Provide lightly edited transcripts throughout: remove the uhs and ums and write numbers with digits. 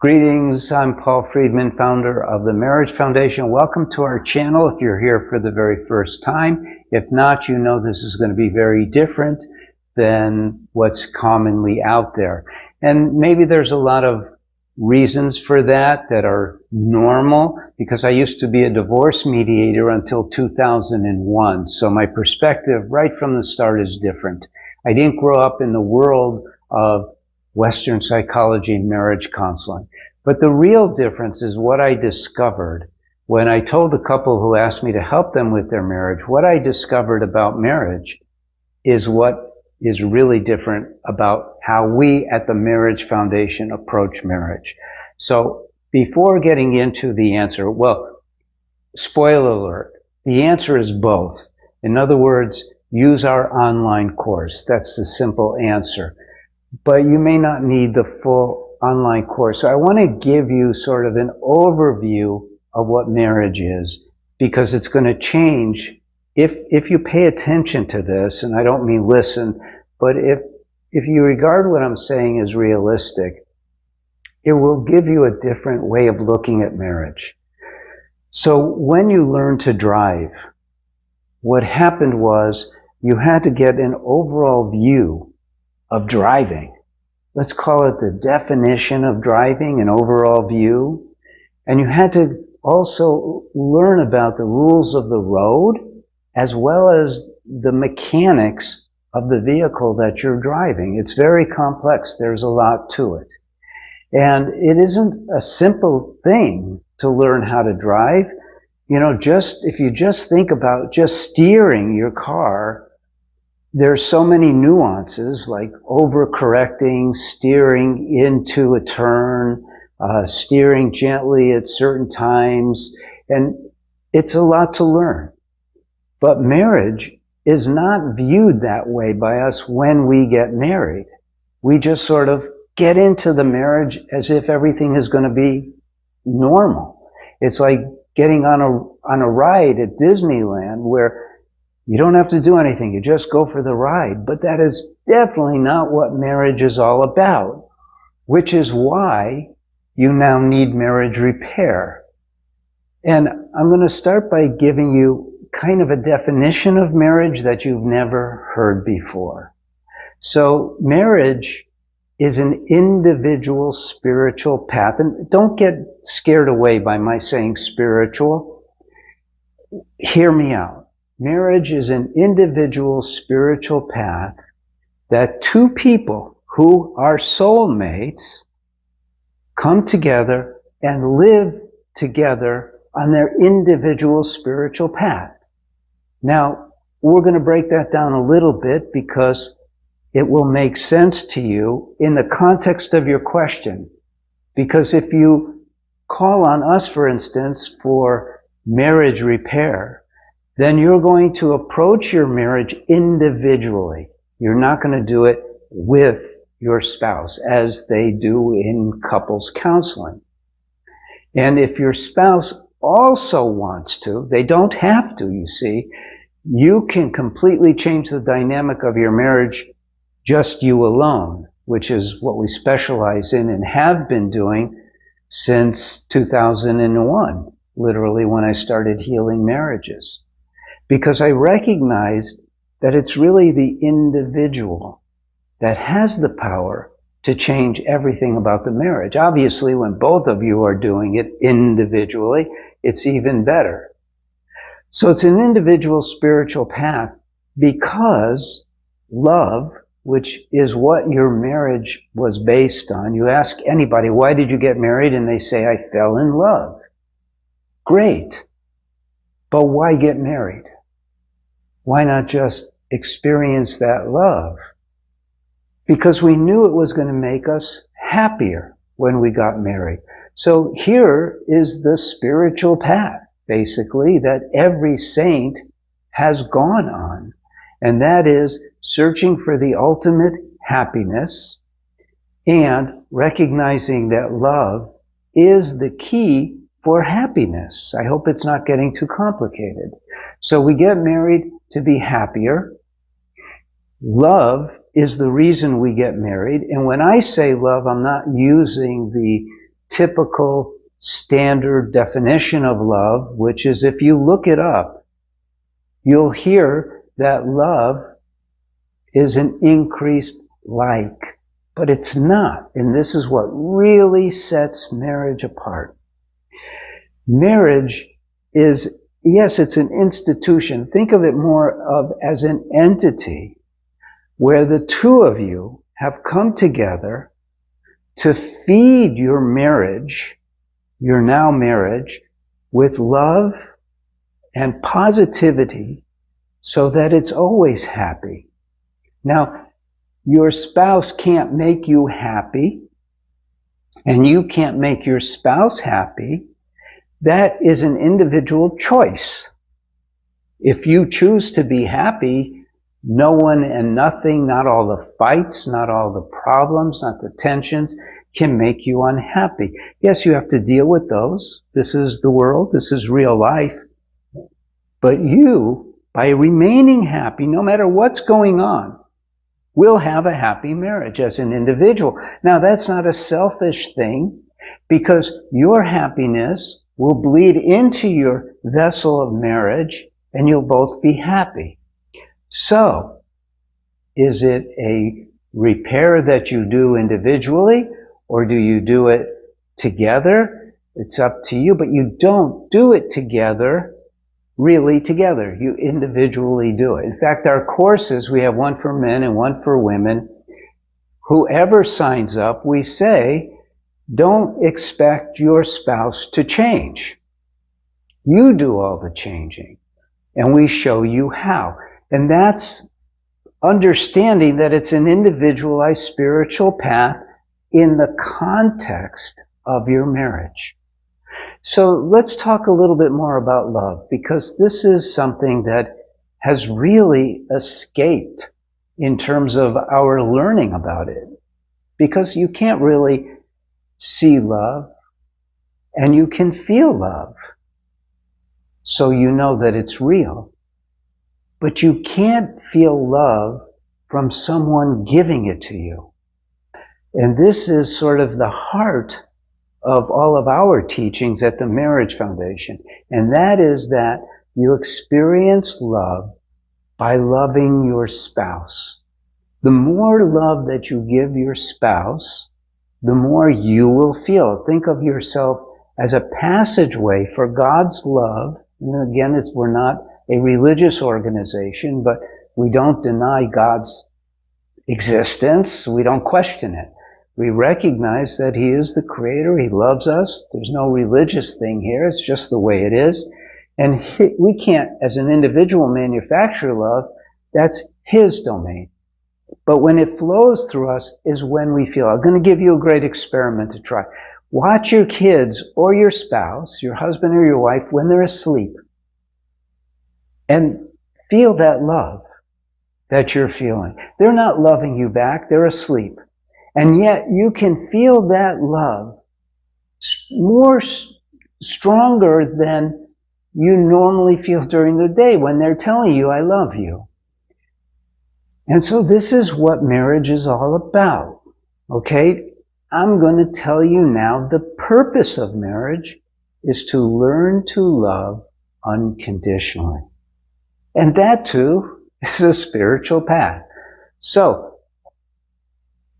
Greetings, I'm Paul Friedman, founder of the Marriage Foundation. Welcome to our channel if you're here for the very first time. If not, you know this is going to be very different than what's commonly out there. And maybe there's a lot of reasons for that are normal, because I used to be a divorce mediator until 2001. So my perspective right from the start is different. I didn't grow up in the world of Western psychology and marriage counseling. But the real difference is what I discovered when I told the couple who asked me to help them with their marriage. What I discovered about marriage is what is really different about how we at the Marriage Foundation approach marriage. So before getting into the answer, well, spoiler alert, the answer is both. In other words, use our online course. That's the simple answer. But you may not need the full online course. So I want to give you sort of an overview of what marriage is, because it's going to change if you pay attention to this, and I don't mean listen, but if you regard what I'm saying as realistic, it will give you a different way of looking at marriage. So when you learn to drive, what happened was you had to get an overall view of driving. Let's call it the definition of driving, an overall view. And you had to also learn about the rules of the road as well as the mechanics of the vehicle that you're driving. It's very complex. There's a lot to it. And it isn't a simple thing to learn how to drive. You know, if you just think about just steering your car, there's so many nuances, like overcorrecting, steering into a turn, steering gently at certain times, and it's a lot to learn. But marriage is not viewed that way by us when we get married. We just sort of get into the marriage as if everything is going to be normal. It's like getting on a ride at Disneyland where you don't have to do anything. You just go for the ride. But that is definitely not what marriage is all about, which is why you now need marriage repair. And I'm going to start by giving you kind of a definition of marriage that you've never heard before. So marriage is an individual spiritual path. And don't get scared away by my saying spiritual. Hear me out. Marriage is an individual spiritual path that two people who are soulmates come together and live together on their individual spiritual path. Now, we're going to break that down a little bit because it will make sense to you in the context of your question. Because if you call on us, for instance, for marriage repair, then you're going to approach your marriage individually. You're not going to do it with your spouse as they do in couples counseling. And if your spouse also wants to, they don't have to, you see, you can completely change the dynamic of your marriage just you alone, which is what we specialize in and have been doing since 2001, literally when I started healing marriages. Because I recognized that it's really the individual that has the power to change everything about the marriage. Obviously, when both of you are doing it individually, it's even better. So it's an individual spiritual path because love, which is what your marriage was based on. You ask anybody, why did you get married? And they say, I fell in love. Great. But why get married? Why not just experience that love? Because we knew it was going to make us happier when we got married. So here is the spiritual path, basically, that every saint has gone on. And that is searching for the ultimate happiness and recognizing that love is the key for happiness. I hope it's not getting too complicated. So we get married to be happier. Love is the reason we get married. And when I say love, I'm not using the typical standard definition of love, which is, if you look it up, you'll hear that love is an increased like. But it's not. And this is what really sets marriage apart. Marriage is, yes, it's an institution. Think of it more of as an entity where the two of you have come together to feed your marriage, your now marriage, with love and positivity so that it's always happy. Now, your spouse can't make you happy, and you can't make your spouse happy. That is an individual choice. If you choose to be happy, no one and nothing, not all the fights, not all the problems, not the tensions, can make you unhappy. Yes, you have to deal with those. This is the world. This is real life. But you, by remaining happy, no matter what's going on, will have a happy marriage as an individual. Now, that's not a selfish thing, because your happiness will bleed into your vessel of marriage, and you'll both be happy. So, is it a repair that you do individually, or do you do it together? It's up to you, but you don't do it together, really together. You individually do it. In fact, our courses, we have one for men and one for women. Whoever signs up, we say, don't expect your spouse to change. You do all the changing, and we show you how. And that's understanding that it's an individualized spiritual path in the context of your marriage. So let's talk a little bit more about love, because this is something that has really escaped in terms of our learning about it. Because you can't really see love, and you can feel love. So you know that it's real. But you can't feel love from someone giving it to you. And this is sort of the heart of all of our teachings at the Marriage Foundation. And that is that you experience love by loving your spouse. The more love that you give your spouse, the more you will feel. Think of yourself as a passageway for God's love. And again, we're not a religious organization, but we don't deny God's existence. We don't question it. We recognize that He is the Creator. He loves us. There's no religious thing here. It's just the way it is. And we can't, as an individual, manufacture love. That's His domain. But when it flows through us is when we feel. I'm going to give you a great experiment to try. Watch your kids or your spouse, your husband or your wife, when they're asleep. And feel that love that you're feeling. They're not loving you back. They're asleep. And yet you can feel that love more stronger than you normally feel during the day when they're telling you, I love you. And so this is what marriage is all about. Okay? I'm going to tell you now the purpose of marriage is to learn to love unconditionally. And that too is a spiritual path. So,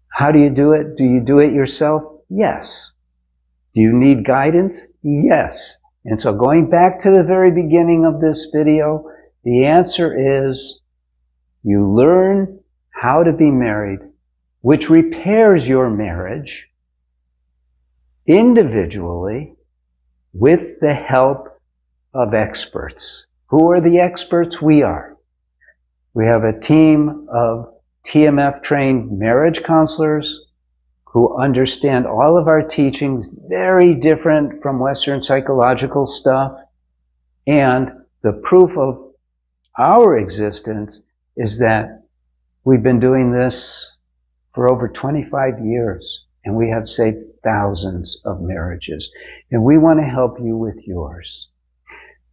how do you do it? Do you do it yourself? Yes. Do you need guidance? Yes. And so going back to the very beginning of this video, the answer is you learn how to be married, which repairs your marriage individually with the help of experts. Who are the experts? We are. We have a team of TMF-trained marriage counselors who understand all of our teachings, very different from Western psychological stuff. And the proof of our existence is that we've been doing this for over 25 years, and we have saved thousands of marriages. And we want to help you with yours.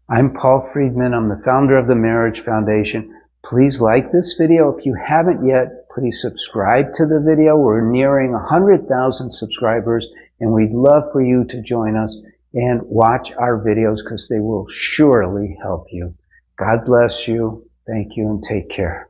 I'm Paul Friedman. I'm the founder of the Marriage Foundation. Please like this video. If you haven't yet, please subscribe to the video. We're nearing 100,000 subscribers, And we'd love for you to join us and watch our videos because they will surely help you. God bless you. Thank you and take care.